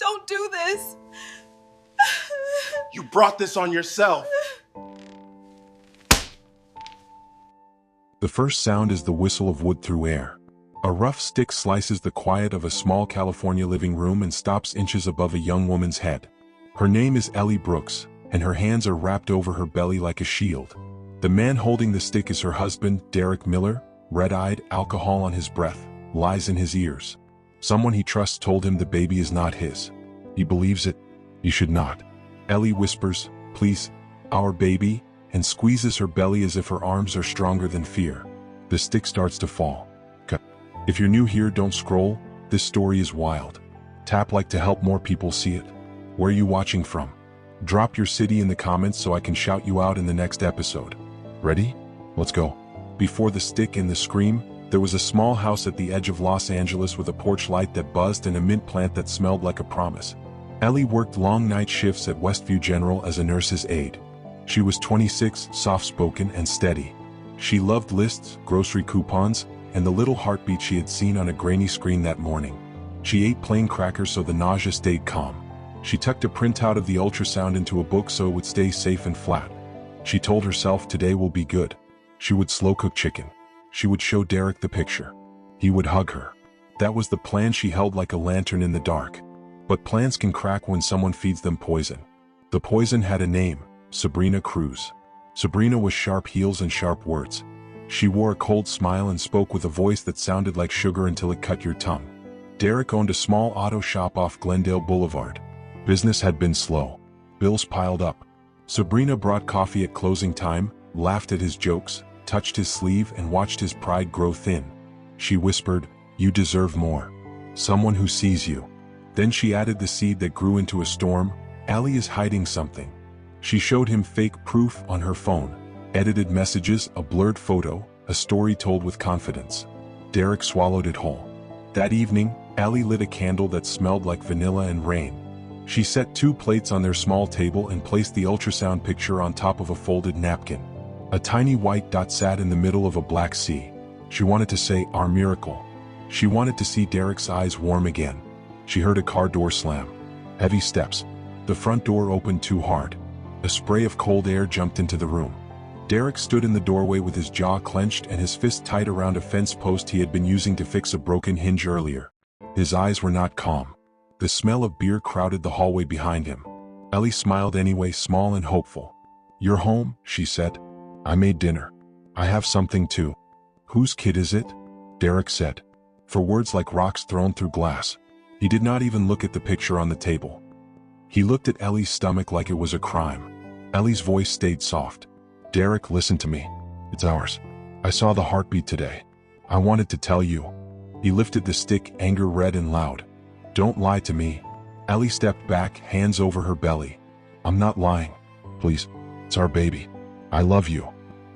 don't do this. You brought this on yourself. The first sound is the whistle of wood through air. A rough stick slices the quiet of a small California living room and stops inches above a young woman's head. Her name is Ellie Brooks, and her hands are wrapped over her belly like a shield. The man holding the stick is her husband, Derek Miller, red-eyed, alcohol on his breath, lies in his ears. Someone he trusts told him the baby is not his. He believes it. He should not. Ellie whispers, "Please, our baby," and squeezes her belly as if her arms are stronger than fear. The stick starts to fall. Cut. If you're new here, don't scroll. This story is wild. Tap like to help more people see it. Where are you watching from? Drop your city in the comments so I can shout you out in the next episode. Ready? Let's go. Before the stick and the scream, there was a small house at the edge of Los Angeles with a porch light that buzzed and a mint plant that smelled like a promise. Ellie worked long night shifts at Westview General as a nurse's aide. She was 26, soft-spoken and steady. She loved lists, grocery coupons, and the little heartbeat she had seen on a grainy screen that morning. She ate plain crackers so the nausea stayed calm. She tucked a printout of the ultrasound into a book so it would stay safe and flat. She told herself today will be good. She would slow-cook chicken. She would show Derek the picture. He would hug her. That was the plan she held like a lantern in the dark. But plans can crack when someone feeds them poison. The poison had a name, Sabrina Cruz. Sabrina was sharp heels and sharp words. She wore a cold smile and spoke with a voice that sounded like sugar until it cut your tongue. Derek owned a small auto shop off Glendale Boulevard. Business had been slow. Bills piled up. Sabrina brought coffee at closing time, laughed at his jokes, touched his sleeve and watched his pride grow thin. She whispered, "You deserve more. Someone who sees you." Then she added the seed that grew into a storm. Ellie is hiding something. She showed him fake proof on her phone. Edited messages, a blurred photo, a story told with confidence. Derek swallowed it whole. That evening, Ellie lit a candle that smelled like vanilla and rain. She set 2 plates on their small table and placed the ultrasound picture on top of a folded napkin. A tiny white dot sat in the middle of a black sea. She wanted to say, "Our miracle." She wanted to see Derek's eyes warm again. She heard a car door slam. Heavy steps. The front door opened too hard. A spray of cold air jumped into the room. Derek stood in the doorway with his jaw clenched and his fist tight around a fence post he had been using to fix a broken hinge earlier. His eyes were not calm. The smell of beer crowded the hallway behind him. Ellie smiled anyway, small and hopeful. "You're home," she said. "I made dinner. I have something too." "Whose kid is it?" Derek said. For words like rocks thrown through glass. He did not even look at the picture on the table. He looked at Ellie's stomach like it was a crime. Ellie's voice stayed soft. "Derek, listen to me. It's ours. I saw the heartbeat today. I wanted to tell you." He lifted the stick, anger red and loud. "Don't lie to me." Ellie stepped back, hands over her belly. "I'm not lying. Please. It's our baby. I love you."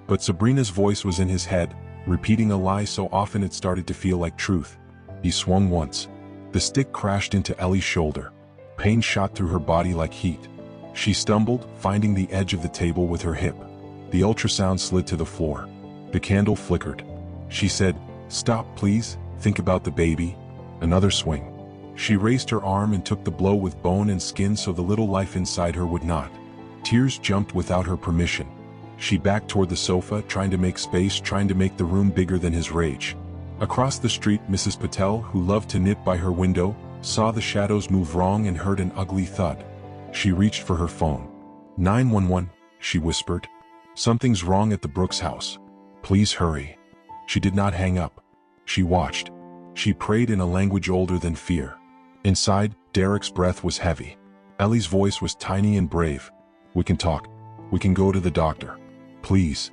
But Sabrina's voice was in his head, repeating a lie so often it started to feel like truth. He swung once. The stick crashed into Ellie's shoulder. Pain shot through her body like heat. She stumbled, finding the edge of the table with her hip. The ultrasound slid to the floor. The candle flickered. She said, "Stop, please. Think about the baby." Another swing. She raised her arm and took the blow with bone and skin so the little life inside her would not. Tears jumped without her permission. She backed toward the sofa, trying to make space, trying to make the room bigger than his rage. Across the street, Mrs. Patel, who loved to knit by her window, saw the shadows move wrong and heard an ugly thud. She reached for her phone. 911, she whispered. "Something's wrong at the Brooks house. Please hurry." She did not hang up. She watched. She prayed in a language older than fear. Inside, Derek's breath was heavy. Ellie's voice was tiny and brave. "We can talk. We can go to the doctor. Please."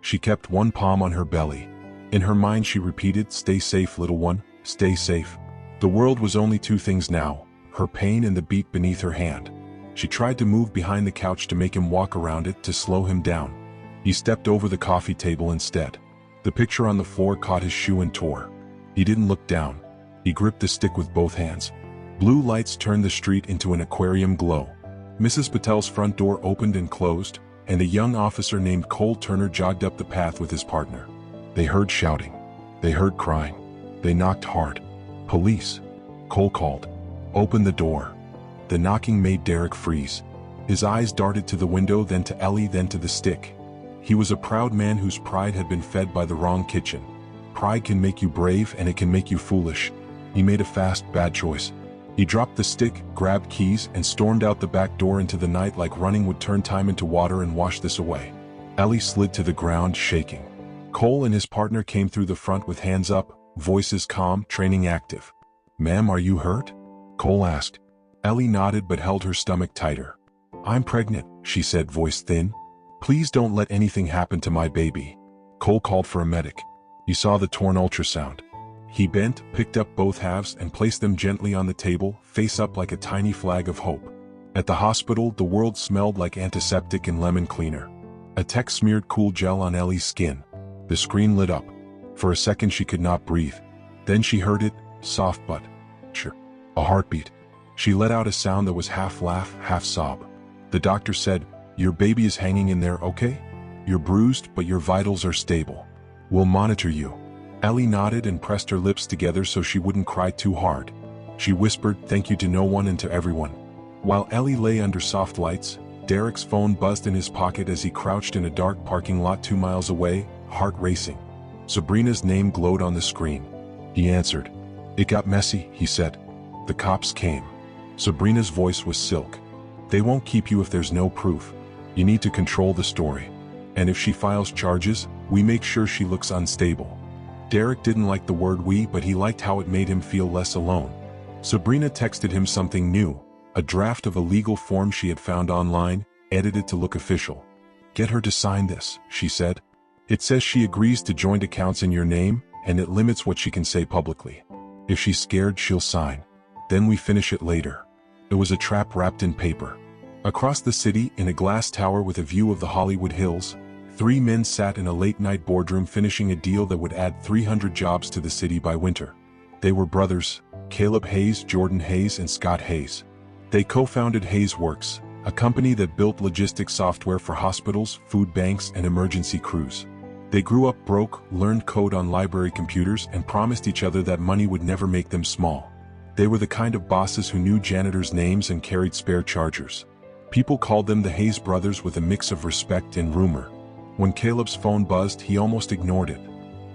She kept one palm on her belly. In her mind she repeated, "Stay safe, little one, stay safe." The world was only 2 things now, her pain and the beat beneath her hand. She tried to move behind the couch to make him walk around it, to slow him down. He stepped over the coffee table instead. The picture on the floor caught his shoe and tore. He didn't look down. He gripped the stick with both hands. Blue lights turned the street into an aquarium glow. Mrs. Patel's front door opened and closed, and a young officer named Cole Turner jogged up the path with his partner. They heard shouting. They heard crying. They knocked hard. "Police!" Cole called. "Open the door." The knocking made Derek freeze. His eyes darted to the window, then to Ellie, then to the stick. He was a proud man whose pride had been fed by the wrong kitchen. Pride can make you brave and it can make you foolish. He made a fast, bad choice. He dropped the stick, grabbed keys, and stormed out the back door into the night like running would turn time into water and wash this away. Ellie slid to the ground, shaking. Cole and his partner came through the front with hands up, voices calm, training active. "Ma'am, are you hurt?" Cole asked. Ellie nodded but held her stomach tighter. "I'm pregnant," she said, voice thin. "Please don't let anything happen to my baby." Cole called for a medic. He saw the torn ultrasound. He bent, picked up both halves and placed them gently on the table, face up like a tiny flag of hope. At the hospital, the world smelled like antiseptic and lemon cleaner. A tech smeared cool gel on Ellie's skin. The screen lit up. For a second she could not breathe. Then she heard it, soft but sure. A heartbeat. She let out a sound that was half laugh, half sob. The doctor said, "Your baby is hanging in there, okay? You're bruised, but your vitals are stable. We'll monitor you." Ellie nodded and pressed her lips together so she wouldn't cry too hard. She whispered thank you to no one and to everyone. While Ellie lay under soft lights, Derek's phone buzzed in his pocket as he crouched in a dark parking lot 2 miles away, heart racing. Sabrina's name glowed on the screen. He answered. "It got messy," he said. "The cops came." Sabrina's voice was silk. "They won't keep you if there's no proof. You need to control the story. And if she files charges, we make sure she looks unstable." Derek didn't like the word "we," but he liked how it made him feel less alone. Sabrina texted him something new, a draft of a legal form she had found online, edited to look official. "Get her to sign this," she said. "It says she agrees to joint accounts in your name, and it limits what she can say publicly. If she's scared, she'll sign. Then we finish it later." It was a trap wrapped in paper. Across the city, in a glass tower with a view of the Hollywood Hills, 3 men sat in a late-night boardroom finishing a deal that would add 300 jobs to the city by winter. They were brothers, Caleb Hayes, Jordan Hayes, and Scott Hayes. They co-founded Hayes Works, a company that built logistics software for hospitals, food banks, and emergency crews. They grew up broke, learned code on library computers, and promised each other that money would never make them small. They were the kind of bosses who knew janitors' names and carried spare chargers. People called them the Hayes brothers with a mix of respect and rumor. When Caleb's phone buzzed, he almost ignored it.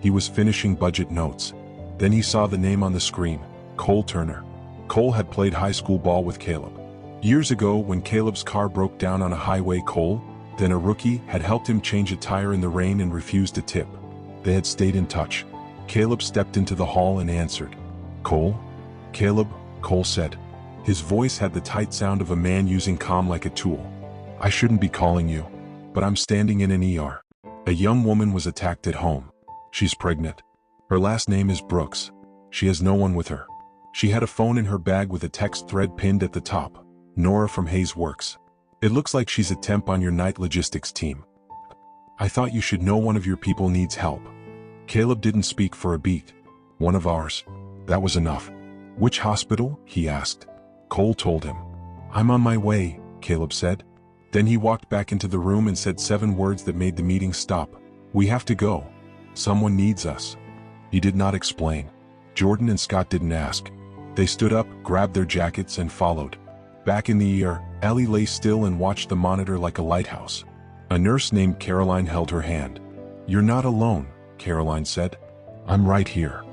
He was finishing budget notes. Then he saw the name on the screen, Cole Turner. Cole had played high school ball with Caleb. Years ago, when Caleb's car broke down on a highway, Cole, then a rookie, had helped him change a tire in the rain and refused a tip. They had stayed in touch. Caleb stepped into the hall and answered. "Cole?" "Caleb," Cole said. His voice had the tight sound of a man using calm like a tool. "I shouldn't be calling you, but I'm standing in an ER. A young woman was attacked at home. She's pregnant. Her last name is Brooks. She has no one with her. She had a phone in her bag with a text thread pinned at the top. Nora from Hayes Works. It looks like she's a temp on your night logistics team. I thought you should know one of your people needs help." Caleb didn't speak for a beat. "One of ours." That was enough. "Which hospital?" he asked. Cole told him. "I'm on my way," Caleb said. Then he walked back into the room and said 7 words that made the meeting stop. "We have to go. Someone needs us." He did not explain. Jordan and Scott didn't ask. They stood up, grabbed their jackets, and followed. Back in the ER, Ellie lay still and watched the monitor like a lighthouse. A nurse named Caroline held her hand. "You're not alone," Caroline said. "I'm right here."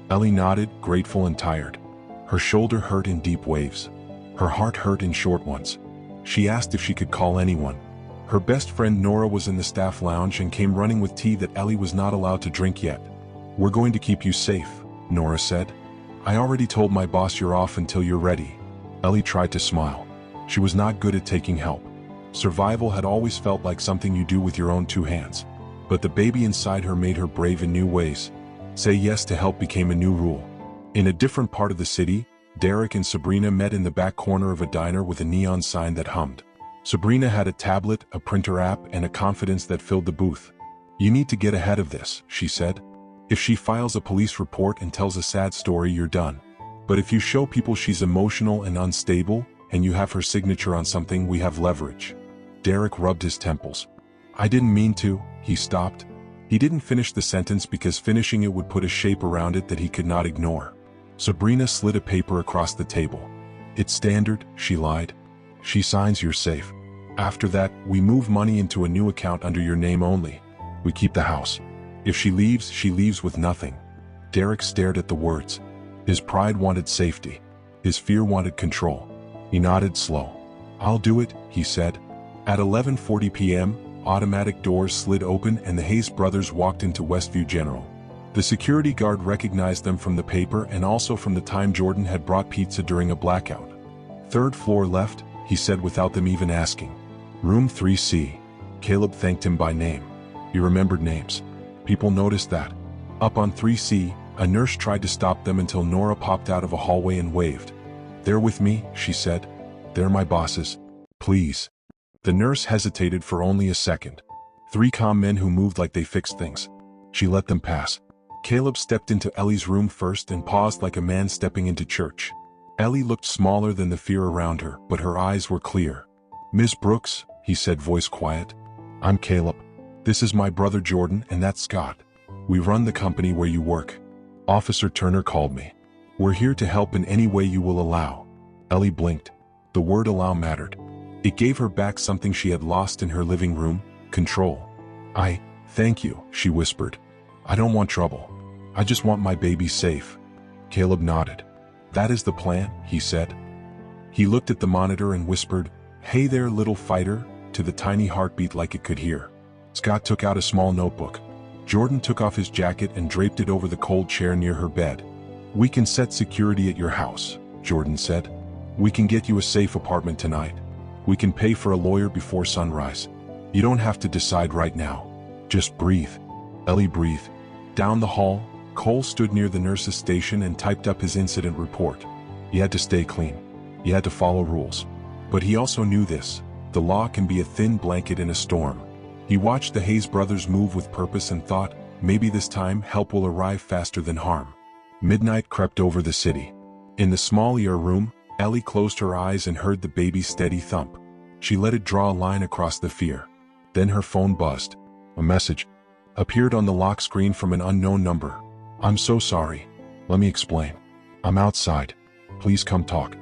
Ellie nodded, grateful and tired. Her shoulder hurt in deep waves. Her heart hurt in short ones. She asked if she could call anyone. Her best friend Nora was in the staff lounge and came running with tea that Ellie was not allowed to drink yet. "We're going to keep you safe," Nora said. "I already told my boss you're off until you're ready." Ellie tried to smile. She was not good at taking help. Survival had always felt like something you do with your own 2 hands. But the baby inside her made her brave in new ways. Say yes to help became a new rule. In a different part of the city, Derek and Sabrina met in the back corner of a diner with a neon sign that hummed. Sabrina had a tablet, a printer app, and a confidence that filled the booth. "You need to get ahead of this," she said. "If she files a police report and tells a sad story, you're done. But if you show people she's emotional and unstable, and you have her signature on something, we have leverage." Derek rubbed his temples. "I didn't mean to," he stopped. He didn't finish the sentence because finishing it would put a shape around it that he could not ignore. Sabrina slid a paper across the table. It's standard, she lied. She signs you're safe. After that, we move money into a new account under your name only. We keep the house. If she leaves with nothing. Derek stared at the words. His pride wanted safety. His fear wanted control. He nodded slow. I'll do it, he said. At 11:40 p.m., automatic doors slid open and the Hayes brothers walked into Westview General. The security guard recognized them from the paper and also from the time Jordan had brought pizza during a blackout. Third floor left, he said without them even asking. Room 3C. Caleb thanked him by name. He remembered names. People noticed that. Up on 3C, a nurse tried to stop them until Nora popped out of a hallway and waved. They're with me, she said. They're my bosses. Please. The nurse hesitated for only a second. 3 calm men who moved like they fixed things. She let them pass. Caleb stepped into Ellie's room first and paused like a man stepping into church. Ellie looked smaller than the fear around her, but her eyes were clear. Miss Brooks, he said, voice quiet. I'm Caleb. This is my brother Jordan and that's Scott. We run the company where you work. Officer Turner called me. We're here to help in any way you will allow. Ellie blinked. The word allow mattered. It gave her back something she had lost in her living room, control. Thank you, she whispered. I don't want trouble. I just want my baby safe. Caleb nodded. That is the plan, he said. He looked at the monitor and whispered, Hey there, little fighter, to the tiny heartbeat like it could hear. Scott took out a small notebook. Jordan took off his jacket and draped it over the cold chair near her bed. We can set security at your house, Jordan said. We can get you a safe apartment tonight. We can pay for a lawyer before sunrise. You don't have to decide right now. Just breathe. Ellie breathed. Down the hall, Cole stood near the nurse's station and typed up his incident report. He had to stay clean. He had to follow rules. But he also knew this. The law can be a thin blanket in a storm. He watched the Hayes brothers move with purpose and thought, maybe this time help will arrive faster than harm. Midnight crept over the city. In the small ER room, Ellie closed her eyes and heard the baby's steady thump. She let it draw a line across the fear. Then her phone buzzed. A message appeared on the lock screen from an unknown number. I'm so sorry. Let me explain. I'm outside. Please come talk.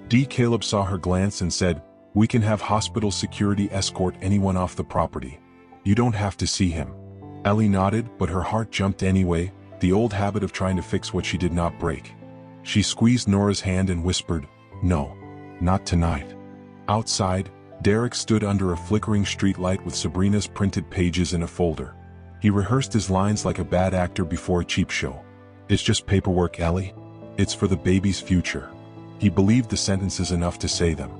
Caleb saw her glance and said, We can have hospital security escort anyone off the property. You don't have to see him. Ellie nodded, but her heart jumped anyway, the old habit of trying to fix what she did not break. She squeezed Nora's hand and whispered, No, not tonight. Outside, Derek stood under a flickering streetlight with Sabrina's printed pages in a folder. He rehearsed his lines like a bad actor before a cheap show. It's just paperwork, Ellie. It's for the baby's future. He believed the sentences enough to say them.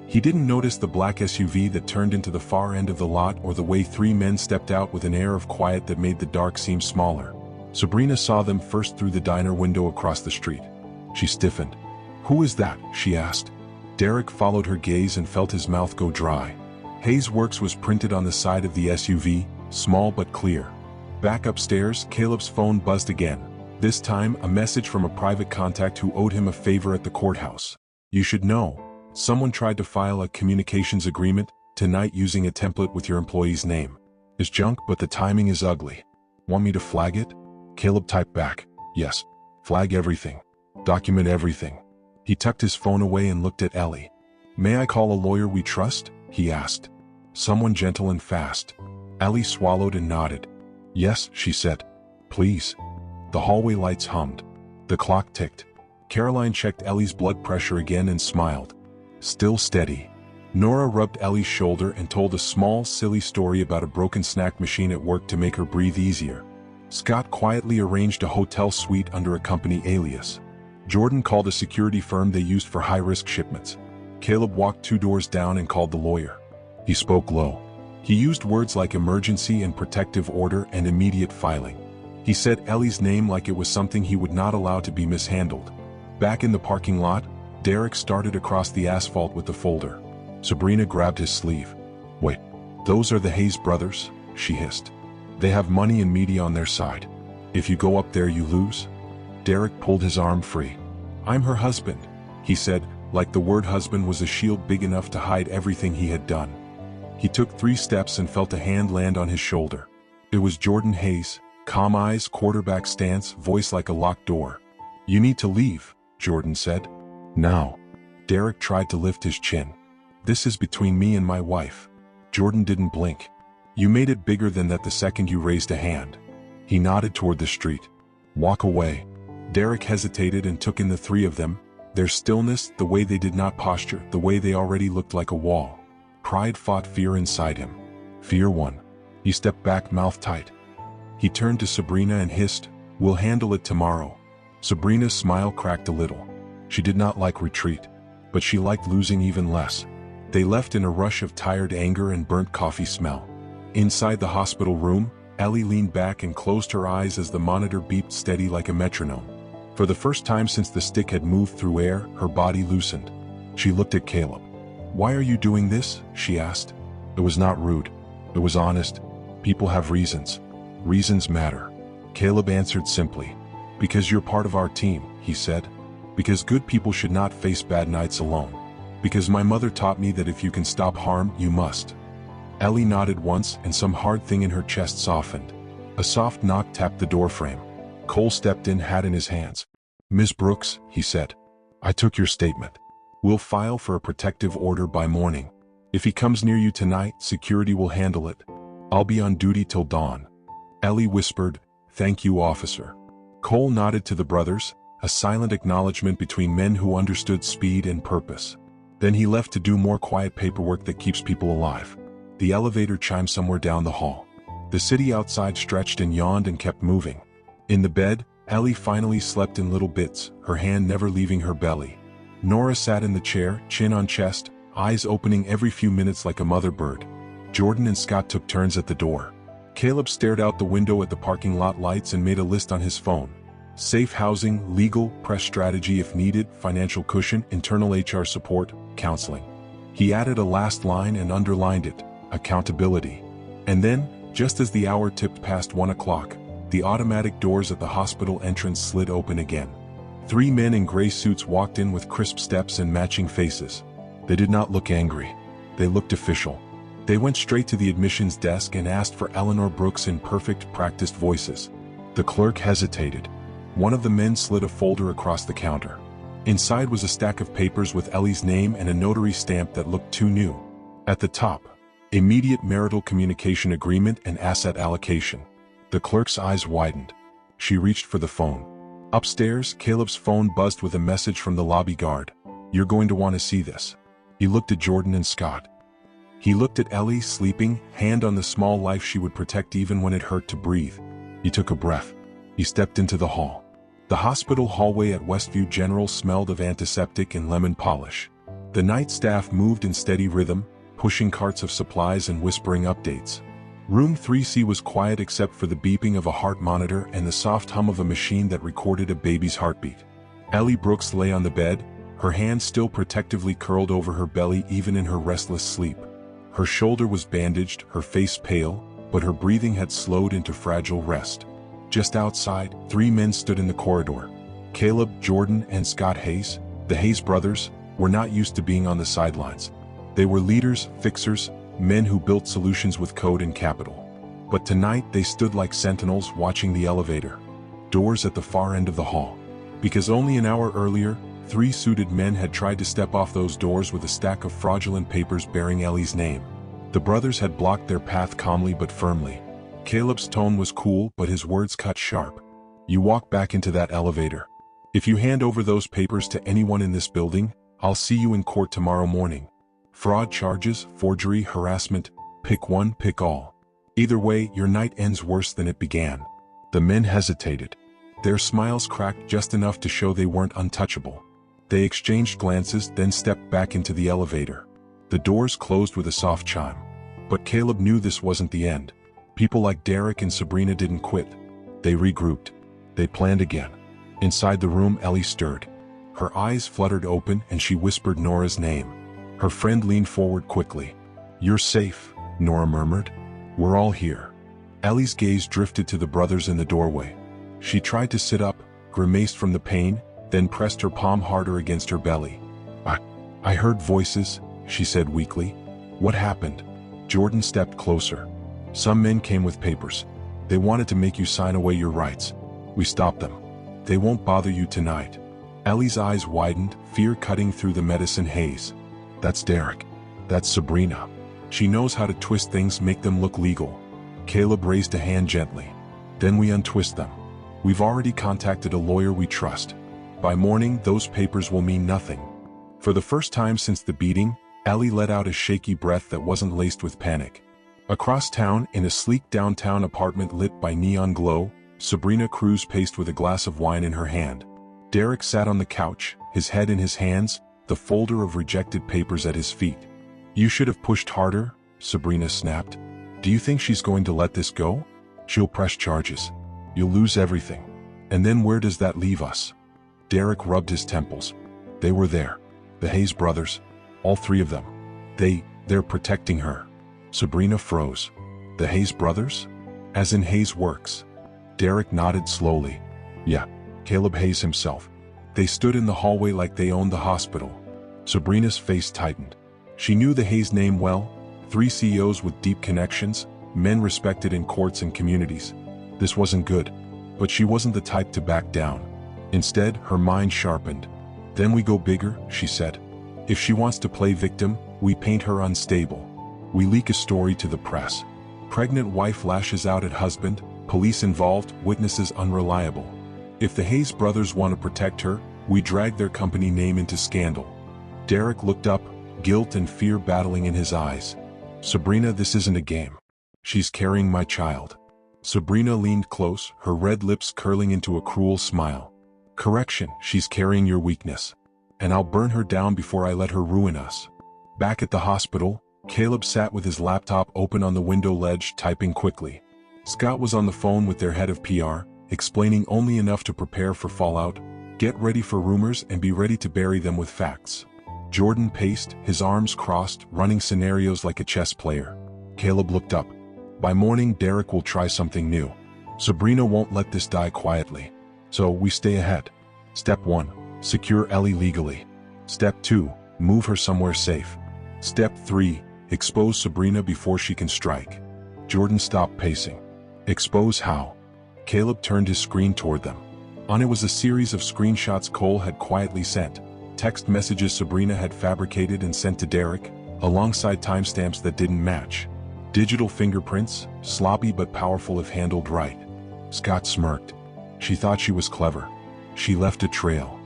He didn't notice the black SUV that turned into the far end of the lot or the way 3 men stepped out with an air of quiet that made the dark seem smaller. Sabrina saw them first through the diner window across the street. She stiffened. Who is that? She asked. Derek followed her gaze and felt his mouth go dry. Hayes Works was printed on the side of the SUV, small but clear. Back upstairs, Caleb's phone buzzed again. This time, a message from a private contact who owed him a favor at the courthouse. You should know. Someone tried to file a communications agreement tonight using a template with your employee's name. It's junk, but the timing is ugly. Want me to flag it? Caleb typed back. Yes. Flag everything. Document everything. He tucked his phone away and looked at Ellie. May I call a lawyer we trust? He asked. Someone gentle and fast. Ellie swallowed and nodded. Yes, she said. Please. The hallway lights hummed. The clock ticked. Caroline checked Ellie's blood pressure again and smiled. Still steady. Nora rubbed Ellie's shoulder and told a small, silly story about a broken snack machine at work to make her breathe easier. Scott quietly arranged a hotel suite under a company alias. Jordan called a security firm they used for high-risk shipments. Caleb walked 2 doors down and called the lawyer. He spoke low. He used words like emergency and protective order and immediate filing. He said Ellie's name like it was something he would not allow to be mishandled. Back in the parking lot, Derek started across the asphalt with the folder. Sabrina grabbed his sleeve. Wait, those are the Hayes brothers, she hissed. They have money and media on their side. If you go up there you lose. Derek pulled his arm free. I'm her husband, he said, like the word husband was a shield big enough to hide everything he had done. He took 3 steps and felt a hand land on his shoulder. It was Jordan Hayes, calm eyes, quarterback stance, voice like a locked door. You need to leave, Jordan said. Now. Derek tried to lift his chin. "This is between me and my wife." Jordan didn't blink. "You made it bigger than that the second you raised a hand." He nodded toward the street. "Walk away." Derek hesitated and took in the three of them, their stillness, the way they did not posture, the way they already looked like a wall. Pride fought fear inside him. Fear won. He stepped back, mouth tight. He turned to Sabrina and hissed, "We'll handle it tomorrow." Sabrina's smile cracked a little. She did not like retreat, but she liked losing even less. They left in a rush of tired anger and burnt coffee smell. Inside the hospital room, Ellie leaned back and closed her eyes as the monitor beeped steady like a metronome. For the first time since the stick had moved through air, her body loosened. She looked at Caleb. "Why are you doing this?" she asked. It was not rude. It was honest. People have reasons. Reasons matter. Caleb answered simply. "Because you're part of our team," he said. "Because good people should not face bad nights alone. Because my mother taught me that if you can stop harm, you must." Ellie nodded once and some hard thing in her chest softened. A soft knock tapped the doorframe. Cole stepped in, hat in his hands. "Miss Brooks," he said. "I took your statement. We'll file for a protective order by morning. If he comes near you tonight, security will handle it. I'll be on duty till dawn." Ellie whispered, "Thank you, officer." Cole nodded to the brothers, a silent acknowledgement between men who understood speed and purpose. Then he left to do more quiet paperwork that keeps people alive. The elevator chimed somewhere down the hall. The city outside stretched and yawned and kept moving. In the bed, Ellie finally slept in little bits, her hand never leaving her belly. Nora sat in the chair, chin on chest, eyes opening every few minutes like a mother bird. Jordan and Scott took turns at the door. Caleb stared out the window at the parking lot lights and made a list on his phone. Safe housing, legal, press strategy if needed, financial cushion, internal HR support, counseling. He added a last line and underlined it, accountability. And then, just as the hour tipped past 1 o'clock, the automatic doors at the hospital entrance slid open again. 3 men in gray suits walked in with crisp steps and matching faces. They did not look angry. They looked official. They went straight to the admissions desk and asked for Eleanor Brooks in perfect, practiced voices. The clerk hesitated. One of the men slid a folder across the counter. Inside was a stack of papers with Ellie's name and a notary stamp that looked too new. At the top, immediate marital communication agreement and asset allocation. The clerk's eyes widened. She reached for the phone. Upstairs, Caleb's phone buzzed with a message from the lobby guard. "You're going to want to see this." He looked at Jordan and Scott. He looked at Ellie, sleeping, hand on the small life she would protect even when it hurt to breathe. He took a breath. He stepped into the hall. The hospital hallway at Westview General smelled of antiseptic and lemon polish. The night staff moved in steady rhythm, pushing carts of supplies and whispering updates. Room 3C was quiet except for the beeping of a heart monitor and the soft hum of a machine that recorded a baby's heartbeat. Ellie Brooks lay on the bed, her hand still protectively curled over her belly even in her restless sleep. Her shoulder was bandaged, her face pale, but her breathing had slowed into fragile rest. Just outside, 3 men stood in the corridor. Caleb, Jordan, and Scott Hayes, the Hayes brothers, were not used to being on the sidelines. They were leaders, fixers, men who built solutions with code and capital. But tonight they stood like sentinels watching the elevator. Doors at the far end of the hall. Because only an hour earlier, 3 suited men had tried to step off those doors with a stack of fraudulent papers bearing Ellie's name. The brothers had blocked their path calmly but firmly. Caleb's tone was cool, but his words cut sharp. "You walk back into that elevator. If you hand over those papers to anyone in this building, I'll see you in court tomorrow morning. Fraud charges, forgery, harassment, pick one, pick all. Either way, your night ends worse than it began." The men hesitated. Their smiles cracked just enough to show they weren't untouchable. They exchanged glances, then stepped back into the elevator. The doors closed with a soft chime. But Caleb knew this wasn't the end. People like Derek and Sabrina didn't quit. They regrouped. They planned again. Inside the room, Ellie stirred. Her eyes fluttered open and she whispered Nora's name. Her friend leaned forward quickly. "You're safe," Nora murmured. "We're all here." Ellie's gaze drifted to the brothers in the doorway. She tried to sit up, grimaced from the pain, then pressed her palm harder against her belly. I heard voices," she said weakly. "What happened?" Jordan stepped closer. "Some men came with papers. They wanted to make you sign away your rights. We stopped them. They won't bother you tonight." Ellie's eyes widened, fear cutting through the medicine haze. That's Derek. That's Sabrina. She knows how to twist things, make them look legal. Caleb raised a hand gently. Then we untwist them. We've already contacted a lawyer we trust. By morning, those papers will mean nothing. For the first time since the beating, Ellie let out a shaky breath that wasn't laced with panic. Across town, in a sleek downtown apartment lit by neon glow, Sabrina Cruz paced with a glass of wine in her hand. Derek sat on the couch, his head in his hands, the folder of rejected papers at his feet. You should have pushed harder, Sabrina snapped. Do you think she's going to let this go? She'll press charges. You'll lose everything. And then where does that leave us? Derek rubbed his temples. They were there. The Hayes brothers. All three of them. They're protecting her. Sabrina froze. The Hayes brothers? As in Hayes Works. Derek nodded slowly. Yeah, Caleb Hayes himself. They stood in the hallway like they owned the hospital. Sabrina's face tightened. She knew the Hayes name well. 3 CEOs with deep connections, men respected in courts and communities. This wasn't good. But she wasn't the type to back down. Instead, her mind sharpened. Then we go bigger, she said. If she wants to play victim, we paint her unstable. We leak a story to the press. Pregnant wife lashes out at husband, police involved, witnesses unreliable. If the Hayes brothers want to protect her, we drag their company name into scandal. Derek looked up, guilt and fear battling in his eyes. Sabrina, this isn't a game. She's carrying my child. Sabrina leaned close, her red lips curling into a cruel smile. Correction, she's carrying your weakness. And I'll burn her down before I let her ruin us. Back at the hospital, Caleb sat with his laptop open on the window ledge, typing quickly. Scott was on the phone with their head of PR, explaining only enough to prepare for fallout, get ready for rumors and be ready to bury them with facts. Jordan paced, his arms crossed, running scenarios like a chess player. Caleb looked up. By morning, Derek will try something new. Sabrina won't let this die quietly. So we stay ahead. Step 1. Secure Ellie legally. Step 2. Move her somewhere safe. Step 3. Expose Sabrina before she can strike. Jordan stopped pacing. Expose how? Caleb turned his screen toward them. On it was a series of screenshots Cole had quietly sent, text messages Sabrina had fabricated and sent to Derek, alongside timestamps that didn't match. Digital fingerprints, sloppy but powerful if handled right. Scott smirked. She thought she was clever. She left a trail.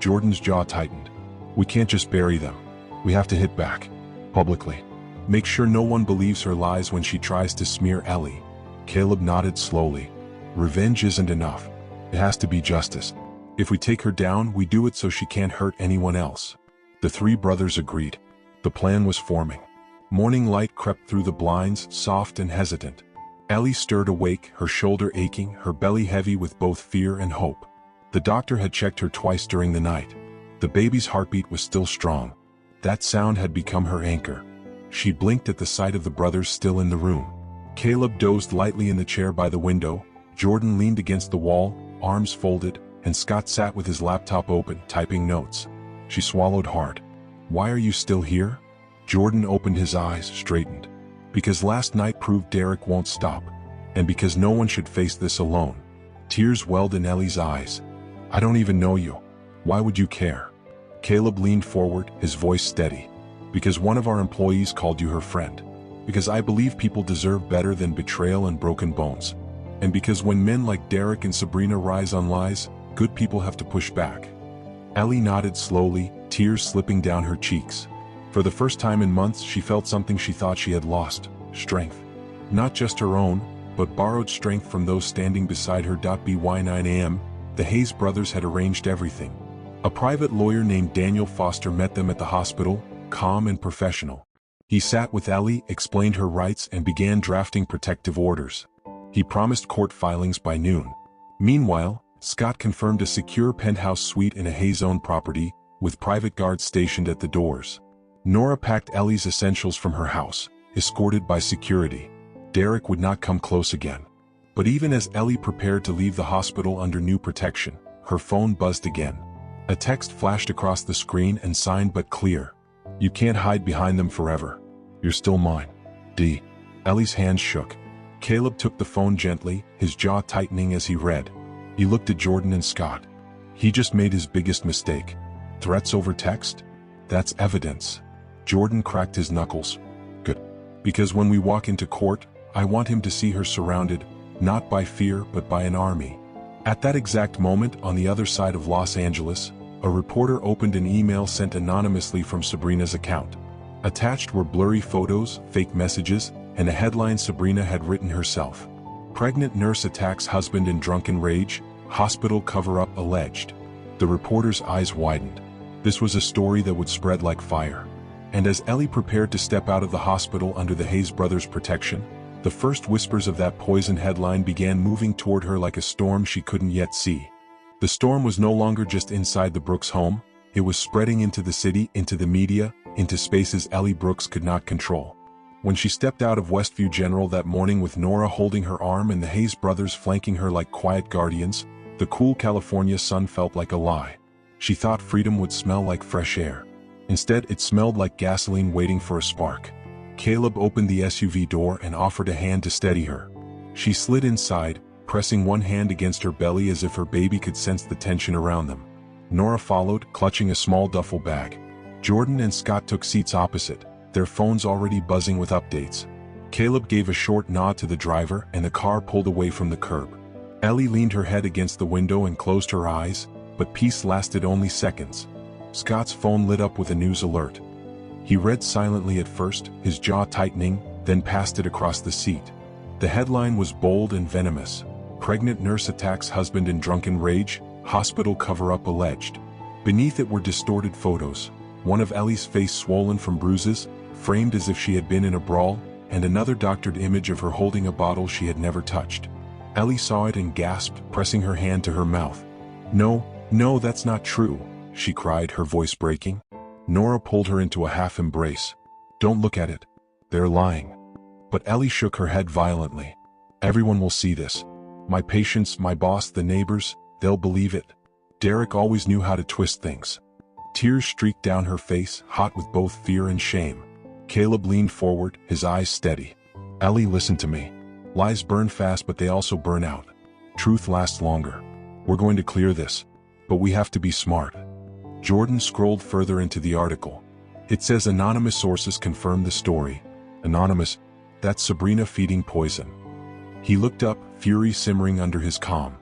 Jordan's jaw tightened. We can't just bury them. We have to hit back. Publicly. Make sure no one believes her lies when she tries to smear Ellie. Caleb nodded slowly. Revenge isn't enough. It has to be justice. If we take her down, we do it so she can't hurt anyone else. The 3 brothers agreed. The plan was forming. Morning light crept through the blinds, soft and hesitant. Ellie stirred awake, her shoulder aching, her belly heavy with both fear and hope. The doctor had checked her twice during the night. The baby's heartbeat was still strong. That sound had become her anchor. She blinked at the sight of the brothers still in the room. Caleb dozed lightly in the chair by the window. Jordan leaned against the wall, arms folded, and Scott sat with his laptop open, typing notes. She swallowed hard. Why are you still here? Jordan opened his eyes, straightened. Because last night proved Derek won't stop. And because no one should face this alone. Tears welled in Ellie's eyes. I don't even know you. Why would you care? Caleb leaned forward, his voice steady. Because one of our employees called you her friend. Because I believe people deserve better than betrayal and broken bones. And because when men like Derek and Sabrina rise on lies, good people have to push back. Ellie nodded slowly, tears slipping down her cheeks. For the first time in months, she felt something she thought she had lost, strength. Not just her own, but borrowed strength from those standing beside her. By 9 a.m., the Hayes brothers had arranged everything. A private lawyer named Daniel Foster met them at the hospital, calm and professional. He sat with Ellie, explained her rights, and began drafting protective orders. He promised court filings by noon. Meanwhile, Scott confirmed a secure penthouse suite in a Hayes-owned property, with private guards stationed at the doors. Nora packed Ellie's essentials from her house, escorted by security. Derek would not come close again. But even as Ellie prepared to leave the hospital under new protection, her phone buzzed again. A text flashed across the screen and signed but clear. You can't hide behind them forever. You're still mine. D. Ellie's hands shook. Caleb took the phone gently, his jaw tightening as he read. He looked at Jordan and Scott. He just made his biggest mistake. Threats over text? That's evidence. Jordan cracked his knuckles. Good. Because when we walk into court, I want him to see her surrounded, not by fear but by an army. At that exact moment, on the other side of Los Angeles, a reporter opened an email sent anonymously from Sabrina's account. Attached were blurry photos, fake messages, and a headline Sabrina had written herself. Pregnant nurse attacks husband in drunken rage, hospital cover-up alleged. The reporter's eyes widened. This was a story that would spread like fire. And as Ellie prepared to step out of the hospital under the Hayes brothers' protection, the first whispers of that poison headline began moving toward her like a storm she couldn't yet see. The storm was no longer just inside the Brooks home, it was spreading into the city, into the media, into spaces Ellie Brooks could not control. When she stepped out of Westview General that morning with Nora holding her arm and the Hayes brothers flanking her like quiet guardians, the cool California sun felt like a lie. She thought freedom would smell like fresh air. Instead, it smelled like gasoline waiting for a spark. Caleb opened the SUV door and offered a hand to steady her. She slid inside, pressing one hand against her belly as if her baby could sense the tension around them. Nora followed, clutching a small duffel bag. Jordan and Scott took seats opposite, their phones already buzzing with updates. Caleb gave a short nod to the driver and the car pulled away from the curb. Ellie leaned her head against the window and closed her eyes, but peace lasted only seconds. Scott's phone lit up with a news alert. He read silently at first, his jaw tightening, then passed it across the seat. The headline was bold and venomous. Pregnant nurse attacks husband in drunken rage, hospital cover-up alleged. Beneath it were distorted photos, one of Ellie's face swollen from bruises, framed as if she had been in a brawl, and another doctored image of her holding a bottle she had never touched. Ellie saw it and gasped, pressing her hand to her mouth. No, that's not true, she cried, her voice breaking. Nora pulled her into a half embrace. Don't look at it. They're lying. But Ellie shook her head violently. Everyone will see this. My patients, my boss, the neighbors, they'll believe it. Derek always knew how to twist things. Tears streaked down her face, hot with both fear and shame. Caleb leaned forward, his eyes steady. Ellie, listen to me. Lies burn fast, but they also burn out. Truth lasts longer. We're going to clear this. But we have to be smart. Jordan scrolled further into the article. It says anonymous sources confirm the story. Anonymous? That's Sabrina feeding poison. He looked up, fury simmering under his calm.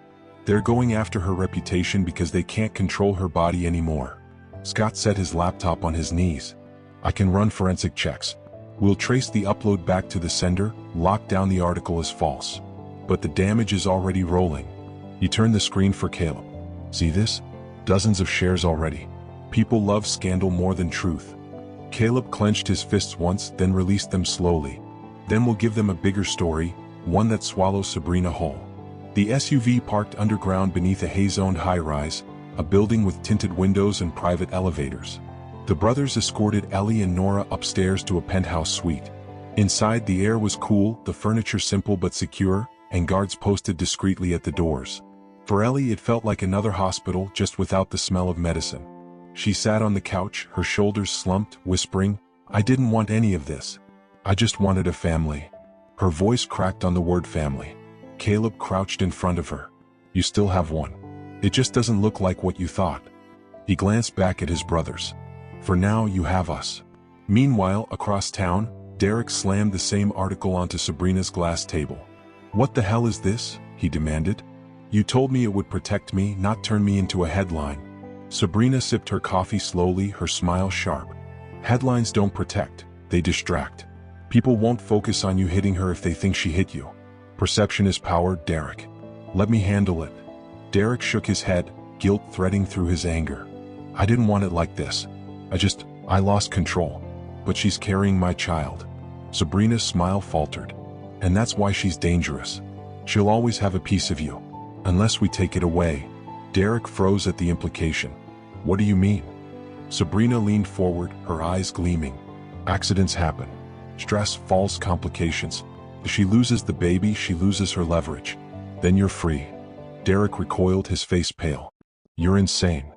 They're going after her reputation because they can't control her body anymore. Scott set his laptop on his knees. I can run forensic checks. We'll trace the upload back to the sender, lock down the article as false. But the damage is already rolling. He turned the screen for Caleb. See this? Dozens of shares already. People love scandal more than truth. Caleb clenched his fists once, then released them slowly. Then we'll give them a bigger story, one that swallows Sabrina whole. The SUV parked underground beneath a Hayes-owned high-rise, a building with tinted windows and private elevators. The brothers escorted Ellie and Nora upstairs to a penthouse suite. Inside, the air was cool, the furniture simple but secure, and guards posted discreetly at the doors. For Ellie, it felt like another hospital, just without the smell of medicine. She sat on the couch, her shoulders slumped, whispering, I didn't want any of this. I just wanted a family. Her voice cracked on the word family. Caleb crouched in front of her. You still have one. It just doesn't look like what you thought. He glanced back at his brothers. For now, you have us. Meanwhile, across town, Derek slammed the same article onto Sabrina's glass table. What the hell is this? He demanded. You told me it would protect me, not turn me into a headline. Sabrina sipped her coffee slowly, her smile sharp. Headlines don't protect, they distract. People won't focus on you hitting her if they think she hit you. Perception is power, Derek. Let me handle it. Derek shook his head, guilt threading through his anger. I didn't want it like this. I lost control. But she's carrying my child. Sabrina's smile faltered. And that's why she's dangerous. She'll always have a piece of you. Unless we take it away. Derek froze at the implication. What do you mean? Sabrina leaned forward, her eyes gleaming. Accidents happen. Stress, false complications. If she loses the baby, she loses her leverage. Then you're free. Derek recoiled, his face pale. You're insane.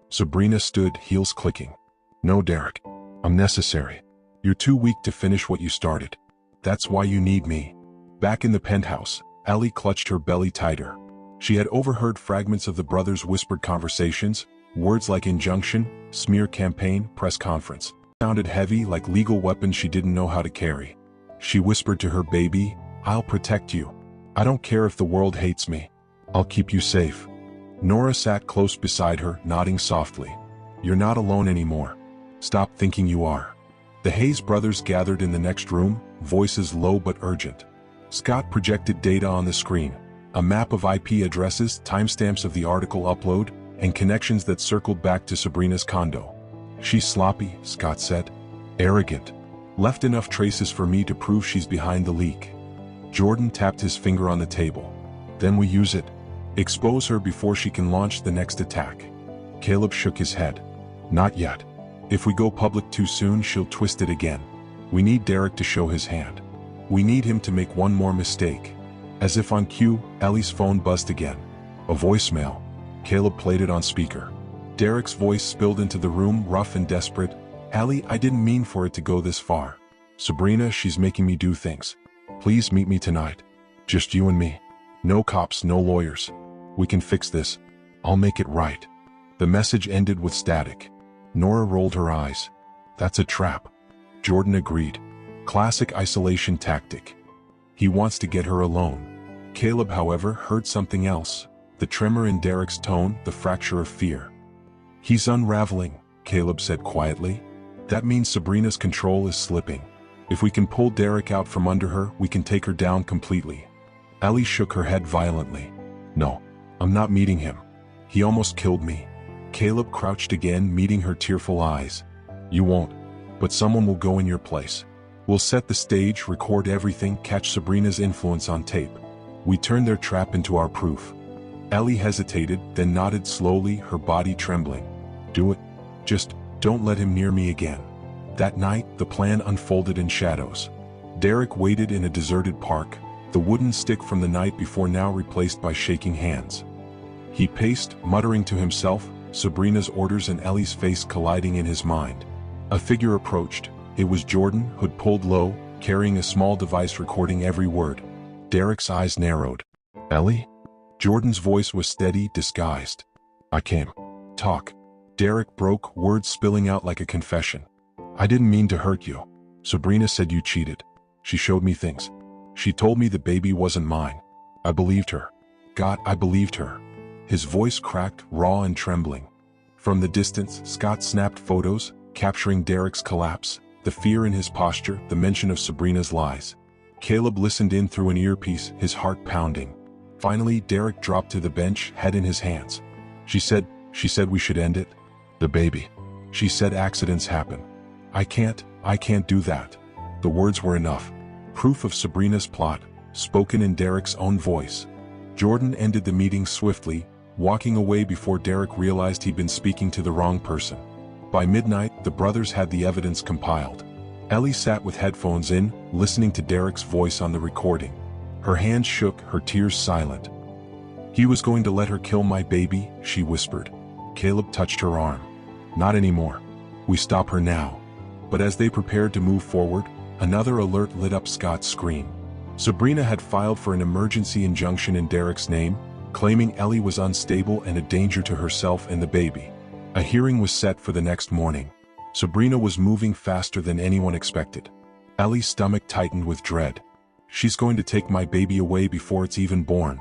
Sabrina stood, heels clicking. No, Derek. I'm necessary. You're too weak to finish what you started. That's why you need me. Back in the penthouse, Ellie clutched her belly tighter. She had overheard fragments of the brothers' whispered conversations, words like injunction, smear campaign, press conference. Sounded heavy like legal weapons she didn't know how to carry. She whispered to her baby, "I'll protect you. I don't care if the world hates me. I'll keep you safe." Nora sat close beside her, nodding softly. "You're not alone anymore. Stop thinking you are." The Hayes brothers gathered in the next room, voices low but urgent. Scott projected data on the screen. A map of IP addresses, timestamps of the article upload, and connections that circled back to Sabrina's condo. "She's sloppy," Scott said. "Arrogant. Left enough traces for me to prove she's behind the leak." Jordan tapped his finger on the table. "Then we use it. Expose her before she can launch the next attack." Caleb shook his head. "Not yet. If we go public too soon, she'll twist it again. We need Derek to show his hand. We need him to make one more mistake." As if on cue, Ellie's phone buzzed again. A voicemail. Caleb played it on speaker. Derek's voice spilled into the room, rough and desperate. "Ellie, I didn't mean for it to go this far. Sabrina, she's making me do things. Please meet me tonight. Just you and me. No cops, no lawyers. We can fix this. I'll make it right." The message ended with static. Nora rolled her eyes. "That's a trap." Jordan agreed. Classic isolation tactic. He wants to get her alone. Caleb, however, heard something else. The tremor in Derek's tone, the fracture of fear. "He's unraveling," Caleb said quietly. "That means Sabrina's control is slipping. If we can pull Derek out from under her, we can take her down completely." Ellie shook her head violently. "No, I'm not meeting him. He almost killed me." Caleb crouched again, meeting her tearful eyes. "You won't, but someone will go in your place. We'll set the stage, record everything, catch Sabrina's influence on tape. We turn their trap into our proof." Ellie hesitated, then nodded slowly, her body trembling. "Do it. Just don't let him near me again." That night, the plan unfolded in shadows. Derek waited in a deserted park, the wooden stick from the night before now replaced by shaking hands. He paced, muttering to himself, Sabrina's orders and Ellie's face colliding in his mind. A figure approached. It was Jordan, hood pulled low, carrying a small device recording every word. Derek's eyes narrowed. "Ellie?" Jordan's voice was steady, disguised. "I came. Talk." Derek broke, words spilling out like a confession. "I didn't mean to hurt you. Sabrina said you cheated. She showed me things. She told me the baby wasn't mine. I believed her. God, I believed her." His voice cracked, raw and trembling. From the distance, Scott snapped photos, capturing Derek's collapse, the fear in his posture, the mention of Sabrina's lies. Caleb listened in through an earpiece, his heart pounding. Finally, Derek dropped to the bench, head in his hands. She said we should end it. The baby. She said accidents happen. I can't do that." The words were enough. Proof of Sabrina's plot, spoken in Derek's own voice. Jordan ended the meeting swiftly, walking away before Derek realized he'd been speaking to the wrong person. By midnight, the brothers had the evidence compiled. Ellie sat with headphones in, listening to Derek's voice on the recording. Her hands shook, her tears silent. "He was going to let her kill my baby," she whispered. Caleb touched her arm. "Not anymore. We stop her now." But as they prepared to move forward, another alert lit up Scott's screen. Sabrina had filed for an emergency injunction in Derek's name, claiming Ellie was unstable and a danger to herself and the baby. A hearing was set for the next morning. Sabrina was moving faster than anyone expected. Ellie's stomach tightened with dread. "She's going to take my baby away before it's even born."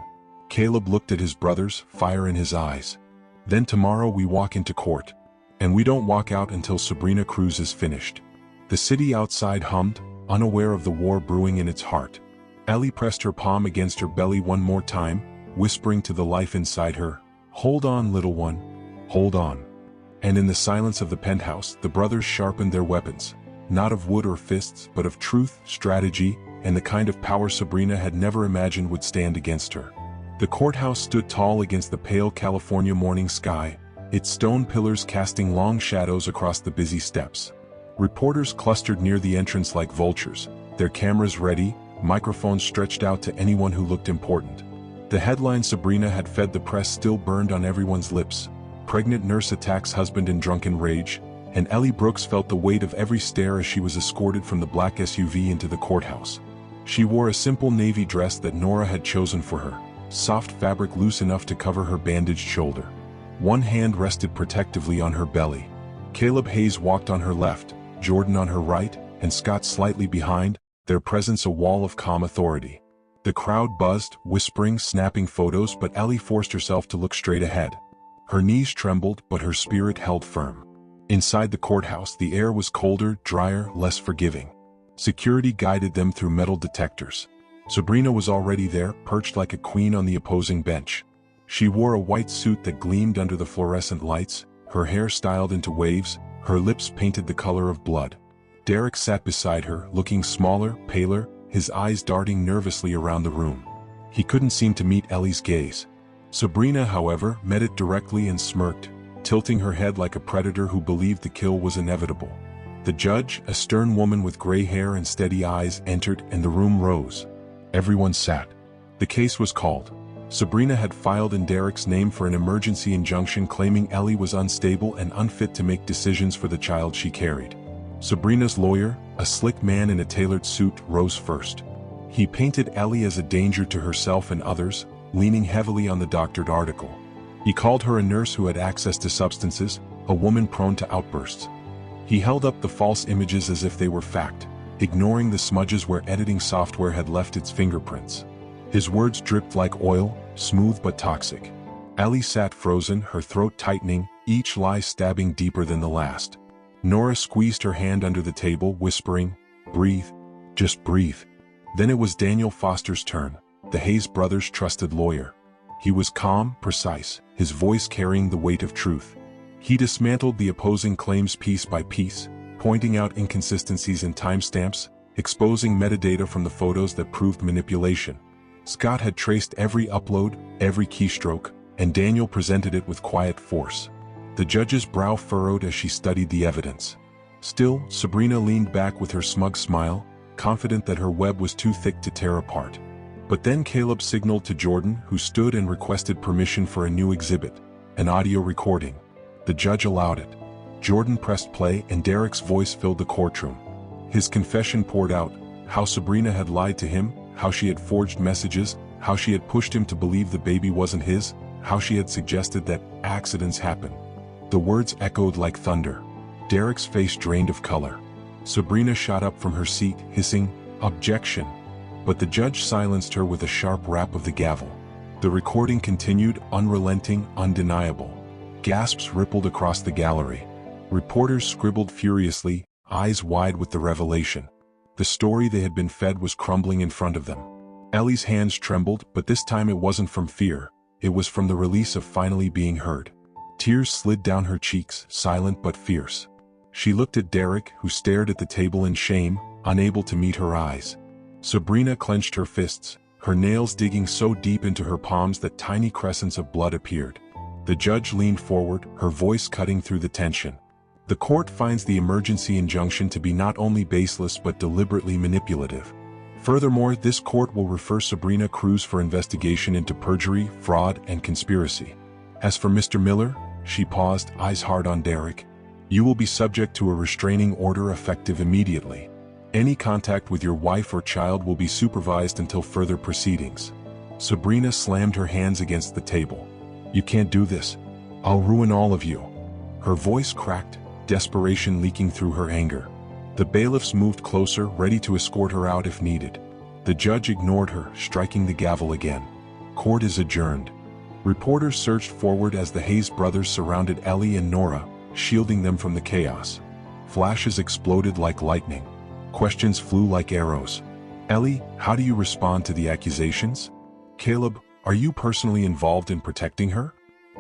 Caleb looked at his brothers, fire in his eyes. "Then tomorrow we walk into court. And we don't walk out until Sabrina Cruz is finished." The city outside hummed, unaware of the war brewing in its heart. Ellie pressed her palm against her belly one more time, whispering to the life inside her, "Hold on, little one. Hold on." And in the silence of the penthouse, the brothers sharpened their weapons, not of wood or fists, but of truth, strategy, and the kind of power Sabrina had never imagined would stand against her. The courthouse stood tall against the pale California morning sky, its stone pillars casting long shadows across the busy steps. Reporters clustered near the entrance like vultures, their cameras ready, microphones stretched out to anyone who looked important. The headline Sabrina had fed the press still burned on everyone's lips. Pregnant nurse attacks husband in drunken rage, and Ellie Brooks felt the weight of every stare as she was escorted from the black SUV into the courthouse. She wore a simple navy dress that Nora had chosen for her, soft fabric loose enough to cover her bandaged shoulder. One hand rested protectively on her belly. Caleb Hayes walked on her left, Jordan on her right, and Scott slightly behind, their presence a wall of calm authority. The crowd buzzed, whispering, snapping photos, but Ellie forced herself to look straight ahead. Her knees trembled, but her spirit held firm. Inside the courthouse, the air was colder, drier, less forgiving. Security guided them through metal detectors. Sabrina was already there, perched like a queen on the opposing bench. She wore a white suit that gleamed under the fluorescent lights, her hair styled into waves, her lips painted the color of blood. Derek sat beside her, looking smaller, paler, his eyes darting nervously around the room. He couldn't seem to meet Ellie's gaze. Sabrina, however, met it directly and smirked, tilting her head like a predator who believed the kill was inevitable. The judge, a stern woman with gray hair and steady eyes, entered, and the room rose. Everyone sat. The case was called. Sabrina had filed in Derek's name for an emergency injunction claiming Ellie was unstable and unfit to make decisions for the child she carried. Sabrina's lawyer, a slick man in a tailored suit, rose first. He painted Ellie as a danger to herself and others, leaning heavily on the doctored article. He called her a nurse who had access to substances, a woman prone to outbursts. He held up the false images as if they were fact, ignoring the smudges where editing software had left its fingerprints. His words dripped like oil, smooth but toxic. Ellie sat frozen, her throat tightening, each lie stabbing deeper than the last. Nora squeezed her hand under the table, whispering, "Breathe, just breathe." Then it was Daniel Foster's turn, the Hayes brothers' trusted lawyer. He was calm, precise, his voice carrying the weight of truth. He dismantled the opposing claims piece by piece, pointing out inconsistencies in timestamps, exposing metadata from the photos that proved manipulation. Scott had traced every upload, every keystroke, and Daniel presented it with quiet force. The judge's brow furrowed as she studied the evidence. Still, Sabrina leaned back with her smug smile, confident that her web was too thick to tear apart. But then Caleb signaled to Jordan, who stood and requested permission for a new exhibit, an audio recording. The judge allowed it. Jordan pressed play and Derek's voice filled the courtroom. His confession poured out, how Sabrina had lied to him, how she had forged messages, how she had pushed him to believe the baby wasn't his, how she had suggested that accidents happen. The words echoed like thunder. Derek's face drained of color. Sabrina shot up from her seat, hissing, "Objection." But the judge silenced her with a sharp rap of the gavel. The recording continued, unrelenting, undeniable. Gasps rippled across the gallery. Reporters scribbled furiously, eyes wide with the revelation. The story they had been fed was crumbling in front of them. Ellie's hands trembled, but this time it wasn't from fear, it was from the release of finally being heard. Tears slid down her cheeks, silent but fierce. She looked at Derek, who stared at the table in shame, unable to meet her eyes. Sabrina clenched her fists, her nails digging so deep into her palms that tiny crescents of blood appeared. The judge leaned forward, her voice cutting through the tension. The court finds the emergency injunction to be not only baseless but deliberately manipulative. Furthermore, this court will refer Sabrina Cruz for investigation into perjury, fraud, and conspiracy. As for Mr. Miller, she paused, eyes hard on Derek, you will be subject to a restraining order effective immediately. Any contact with your wife or child will be supervised until further proceedings. Sabrina slammed her hands against the table. You can't do this. I'll ruin all of you. Her voice cracked, desperation leaking through her anger. The bailiffs moved closer, ready to escort her out if needed. The judge ignored her, striking the gavel again. Court is adjourned. Reporters surged forward as the Hayes brothers surrounded Ellie and Nora, shielding them from the chaos. Flashes exploded like lightning. Questions flew like arrows. Ellie, how do you respond to the accusations? Caleb, are you personally involved in protecting her?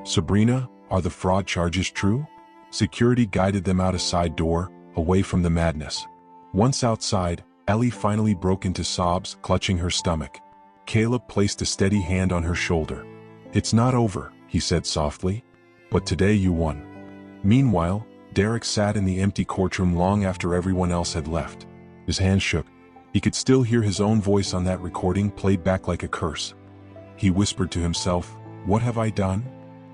Sabrina, are the fraud charges true? Security guided them out a side door, away from the madness. Once outside, Ellie finally broke into sobs, clutching her stomach. Caleb placed a steady hand on her shoulder. It's not over, he said softly. But today you won. Meanwhile, Derek sat in the empty courtroom long after everyone else had left. His hands shook. He could still hear his own voice on that recording played back like a curse. He whispered to himself, "What have I done?"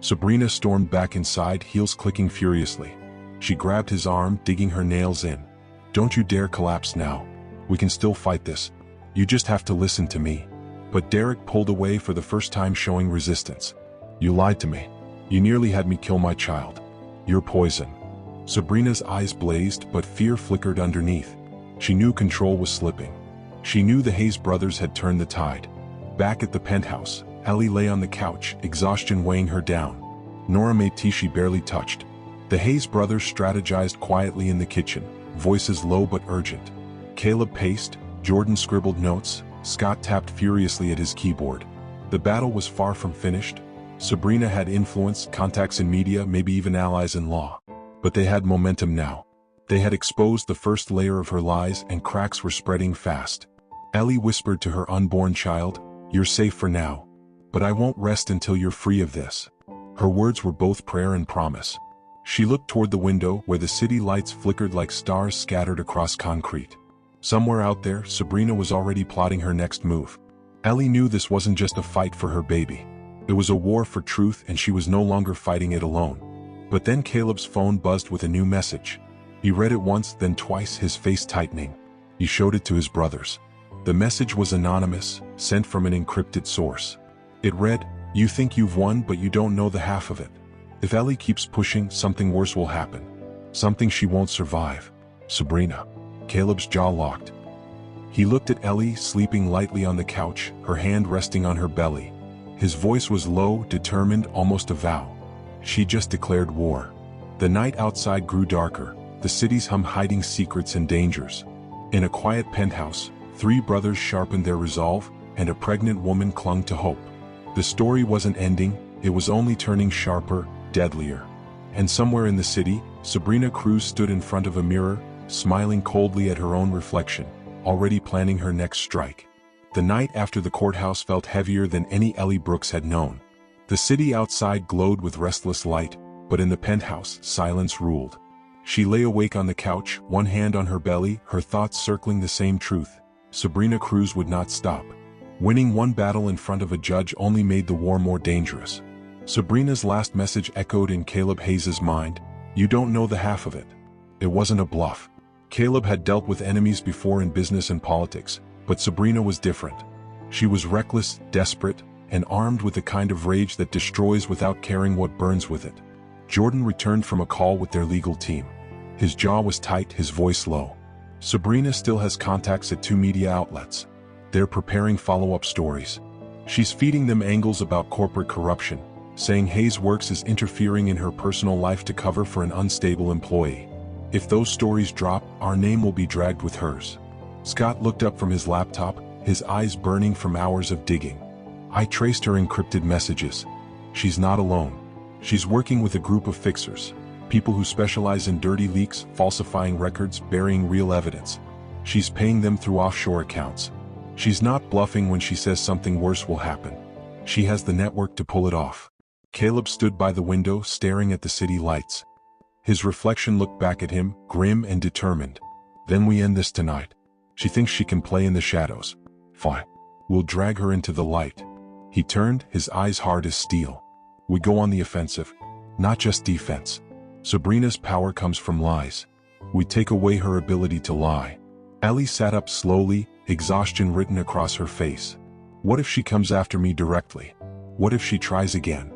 Sabrina stormed back inside, heels clicking furiously. She grabbed his arm, digging her nails in. "Don't you dare collapse now. We can still fight this. You just have to listen to me." But Derek pulled away for the first time, showing resistance. "You lied to me. You nearly had me kill my child. You're poison." Sabrina's eyes blazed, but fear flickered underneath. She knew control was slipping. She knew the Hayes brothers had turned the tide. Back at the penthouse, Ellie lay on the couch, exhaustion weighing her down. Nora made tea she barely touched. The Hayes brothers strategized quietly in the kitchen, voices low but urgent. Caleb paced, Jordan scribbled notes, Scott tapped furiously at his keyboard. The battle was far from finished. Sabrina had influence, contacts in media, maybe even allies in law. But they had momentum now. They had exposed the first layer of her lies, and cracks were spreading fast. Ellie whispered to her unborn child, "You're safe for now. But I won't rest until you're free of this." Her words were both prayer and promise. She looked toward the window where the city lights flickered like stars scattered across concrete. Somewhere out there, Sabrina was already plotting her next move. Ellie knew this wasn't just a fight for her baby. It was a war for truth, and she was no longer fighting it alone. But then Caleb's phone buzzed with a new message. He read it once, then twice, his face tightening. He showed it to his brothers. The message was anonymous, sent from an encrypted source. It read, "You think you've won, but you don't know the half of it. If Ellie keeps pushing, something worse will happen. Something she won't survive. Sabrina." Caleb's jaw locked. He looked at Ellie, sleeping lightly on the couch, her hand resting on her belly. His voice was low, determined, almost a vow. She just declared war. The night outside grew darker, the city's hum hiding secrets and dangers. In a quiet penthouse, three brothers sharpened their resolve, and a pregnant woman clung to hope. The story wasn't ending, it was only turning sharper, deadlier. And somewhere in the city, Sabrina Cruz stood in front of a mirror, smiling coldly at her own reflection, already planning her next strike. The night after the courthouse felt heavier than any Ellie Brooks had known. The city outside glowed with restless light, but in the penthouse, silence ruled. She lay awake on the couch, one hand on her belly, her thoughts circling the same truth. Sabrina Cruz would not stop. Winning one battle in front of a judge only made the war more dangerous. Sabrina's last message echoed in Caleb Hayes' mind, "You don't know the half of it." It wasn't a bluff. Caleb had dealt with enemies before in business and politics, but Sabrina was different. She was reckless, desperate, and armed with the kind of rage that destroys without caring what burns with it. Jordan returned from a call with their legal team. His jaw was tight, his voice low. Sabrina still has contacts at 2 media outlets. They're preparing follow-up stories. She's feeding them angles about corporate corruption, saying Hayes Works is interfering in her personal life to cover for an unstable employee. If those stories drop, our name will be dragged with hers. Scott looked up from his laptop, his eyes burning from hours of digging. "I traced her encrypted messages. She's not alone. She's working with a group of fixers, people who specialize in dirty leaks, falsifying records, burying real evidence. She's paying them through offshore accounts. She's not bluffing when she says something worse will happen. She has the network to pull it off." Caleb stood by the window, staring at the city lights. His reflection looked back at him, grim and determined. "Then we end this tonight. She thinks she can play in the shadows. Fine. We'll drag her into the light." He turned, his eyes hard as steel. "We go on the offensive. Not just defense. Sabrina's power comes from lies. We take away her ability to lie." Ellie sat up slowly, exhaustion written across her face. "What if she comes after me directly? What if she tries again?"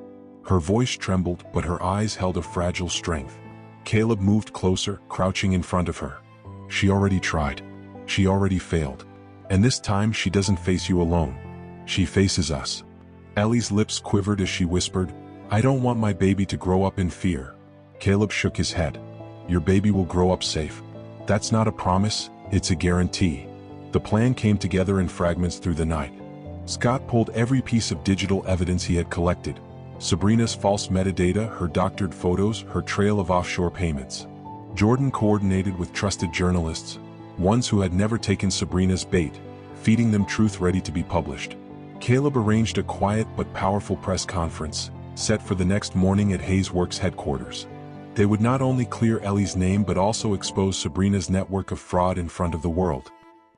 Her voice trembled, but her eyes held a fragile strength. Caleb moved closer, crouching in front of her. "She already tried. She already failed. And this time she doesn't face you alone. She faces us." Ellie's lips quivered as she whispered, "I don't want my baby to grow up in fear." Caleb shook his head. "Your baby will grow up safe. That's not a promise, it's a guarantee." The plan came together in fragments through the night. Scott pulled every piece of digital evidence he had collected. Sabrina's false metadata, her doctored photos, her trail of offshore payments. Jordan coordinated with trusted journalists, ones who had never taken Sabrina's bait, feeding them truth ready to be published. Caleb arranged a quiet but powerful press conference, set for the next morning at Hayes Works headquarters. They would not only clear Ellie's name but also expose Sabrina's network of fraud in front of the world.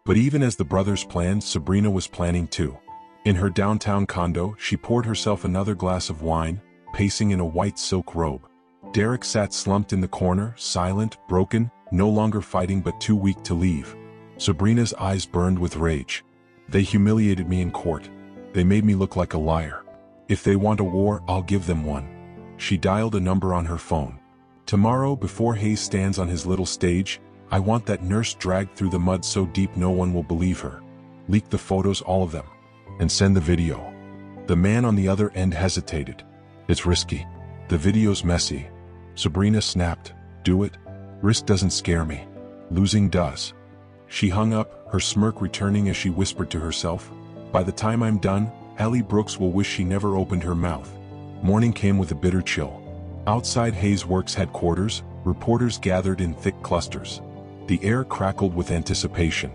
But even as the brothers planned, Sabrina was planning too. In her downtown condo, she poured herself another glass of wine, pacing in a white silk robe. Derek sat slumped in the corner, silent, broken, no longer fighting but too weak to leave. Sabrina's eyes burned with rage. "They humiliated me in court. They made me look like a liar. If they want a war, I'll give them one. She dialed a number on her phone. Tomorrow, before Hayes stands on his little stage, I want that nurse dragged through the mud so deep no one will believe her. Leak the photos, all of them. And send the video. The man on the other end hesitated. It's risky. The video's messy. Sabrina snapped. Do it. Risk doesn't scare me. Losing does. She hung up, her smirk returning as she whispered to herself, by the time I'm done, Allie Brooks will wish she never opened her mouth. Morning came with a bitter chill. Outside Hayes Works headquarters, reporters gathered in thick clusters. The air crackled with anticipation.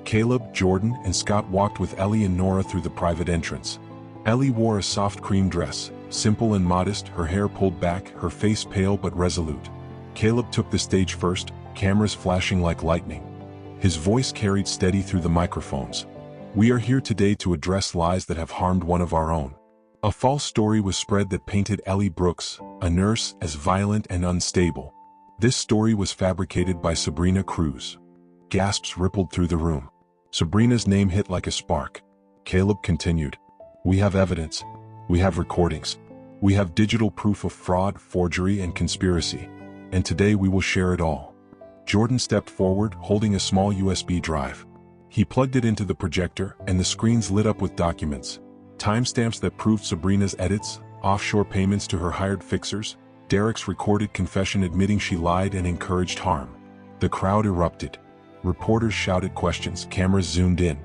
Caleb, Jordan, and Scott walked with Ellie and Nora through the private entrance. Ellie wore a soft cream dress, simple and modest, her hair pulled back, her face pale but resolute. Caleb took the stage first, cameras flashing like lightning. His voice carried steady through the microphones. We are here today to address lies that have harmed one of our own. A false story was spread that painted Allie Brooks, a nurse, as violent and unstable. This story was fabricated by Sabrina Cruz. Gasps rippled through the room. Sabrina's name hit like a spark. Caleb continued. We have evidence. We have recordings. We have digital proof of fraud, forgery, and conspiracy. And today we will share it all. Jordan stepped forward, holding a small USB drive. He plugged it into the projector, and the screens lit up with documents. Timestamps that proved Sabrina's edits, offshore payments to her hired fixers, Derek's recorded confession admitting she lied and encouraged harm. The crowd erupted. Reporters shouted questions, cameras zoomed in.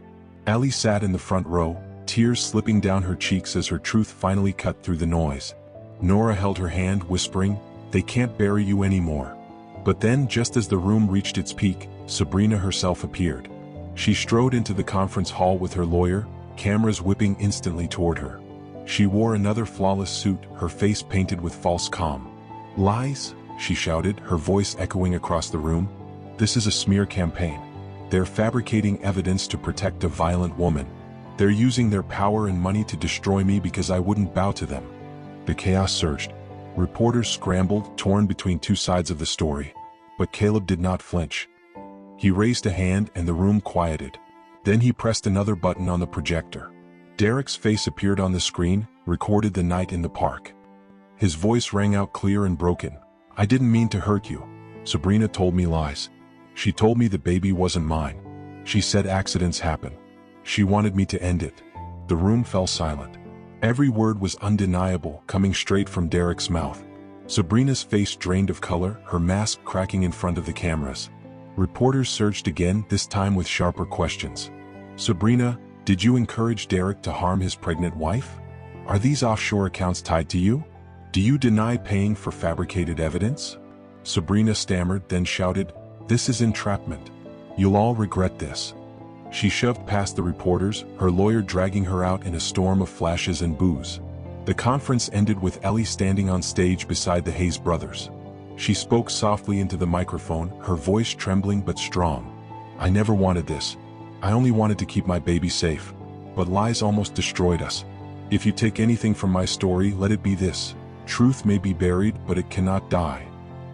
Allie sat in the front row, tears slipping down her cheeks as her truth finally cut through the noise. Nora held her hand, whispering, "They can't bury you anymore." But then, just as the room reached its peak, Sabrina herself appeared. She strode into the conference hall with her lawyer, cameras whipping instantly toward her. She wore another flawless suit, her face painted with false calm. "Lies?" she shouted, her voice echoing across the room. "This is a smear campaign. They're fabricating evidence to protect a violent woman. They're using their power and money to destroy me because I wouldn't bow to them." The chaos surged. Reporters scrambled, torn between two sides of the story. But Caleb did not flinch. He raised a hand and the room quieted. Then he pressed another button on the projector. Derek's face appeared on the screen, recorded the night in the park. His voice rang out clear and broken. "I didn't mean to hurt you. Sabrina told me lies. She told me the baby wasn't mine. She said accidents happen. She wanted me to end it." The room fell silent. Every word was undeniable, coming straight from Derek's mouth. Sabrina's face drained of color, her mask cracking in front of the cameras. Reporters surged again, this time with sharper questions. "Sabrina, did you encourage Derek to harm his pregnant wife? Are these offshore accounts tied to you? Do you deny paying for fabricated evidence?" Sabrina stammered, then shouted, "This is entrapment. You'll all regret this." She shoved past the reporters, her lawyer dragging her out in a storm of flashes and boos. The conference ended with Ellie standing on stage beside the Hayes brothers. She spoke softly into the microphone, her voice trembling but strong. "I never wanted this. I only wanted to keep my baby safe. But lies almost destroyed us. If you take anything from my story, let it be this. Truth may be buried, but it cannot die."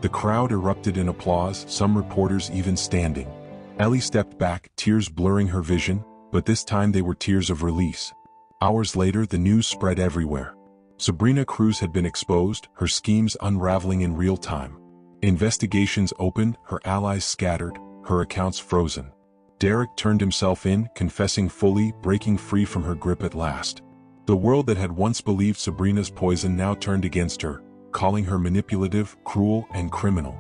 The crowd erupted in applause, some reporters even standing. Ellie stepped back, tears blurring her vision, but this time they were tears of release. Hours later, the news spread everywhere. Sabrina Cruz had been exposed, her schemes unraveling in real time. Investigations opened, her allies scattered, her accounts frozen. Derek turned himself in, confessing fully, breaking free from her grip at last. The world that had once believed Sabrina's poison now turned against her, calling her manipulative, cruel, and criminal.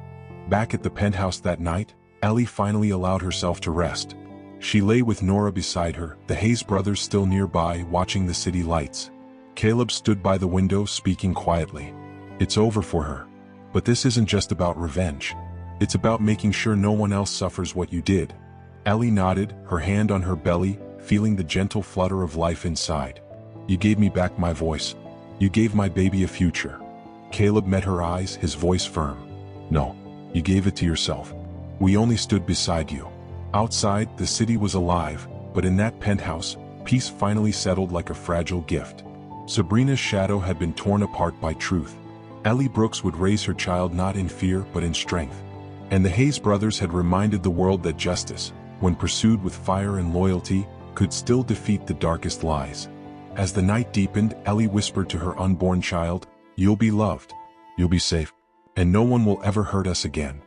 Back at the penthouse that night, Ellie finally allowed herself to rest. She lay with Nora beside her, the Hayes brothers still nearby, watching the city lights. Caleb stood by the window, speaking quietly. "It's over for her. But this isn't just about revenge. It's about making sure no one else suffers what you did." Ellie nodded, her hand on her belly, feeling the gentle flutter of life inside. "You gave me back my voice. You gave my baby a future." Caleb met her eyes, his voice firm. "No, you gave it to yourself. We only stood beside you." Outside, the city was alive, but in that penthouse, peace finally settled like a fragile gift. Sabrina's shadow had been torn apart by truth. Allie Brooks would raise her child not in fear but in strength. And the Hayes brothers had reminded the world that justice, when pursued with fire and loyalty, could still defeat the darkest lies. As the night deepened, Ellie whispered to her unborn child, "You'll be loved. You'll be safe. And no one will ever hurt us again."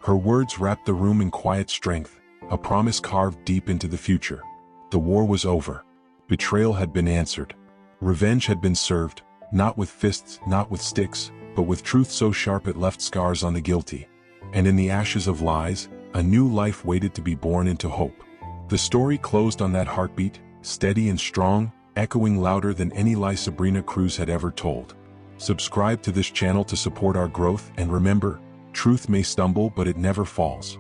Her words wrapped the room in quiet strength, a promise carved deep into the future. The war was over. Betrayal had been answered. Revenge had been served, not with fists, not with sticks, but with truth so sharp it left scars on the guilty. And in the ashes of lies, a new life waited to be born into hope. The story closed on that heartbeat, steady and strong, echoing louder than any lie Sabrina Cruz had ever told. Subscribe to this channel to support our growth, and remember, truth may stumble but it never falls.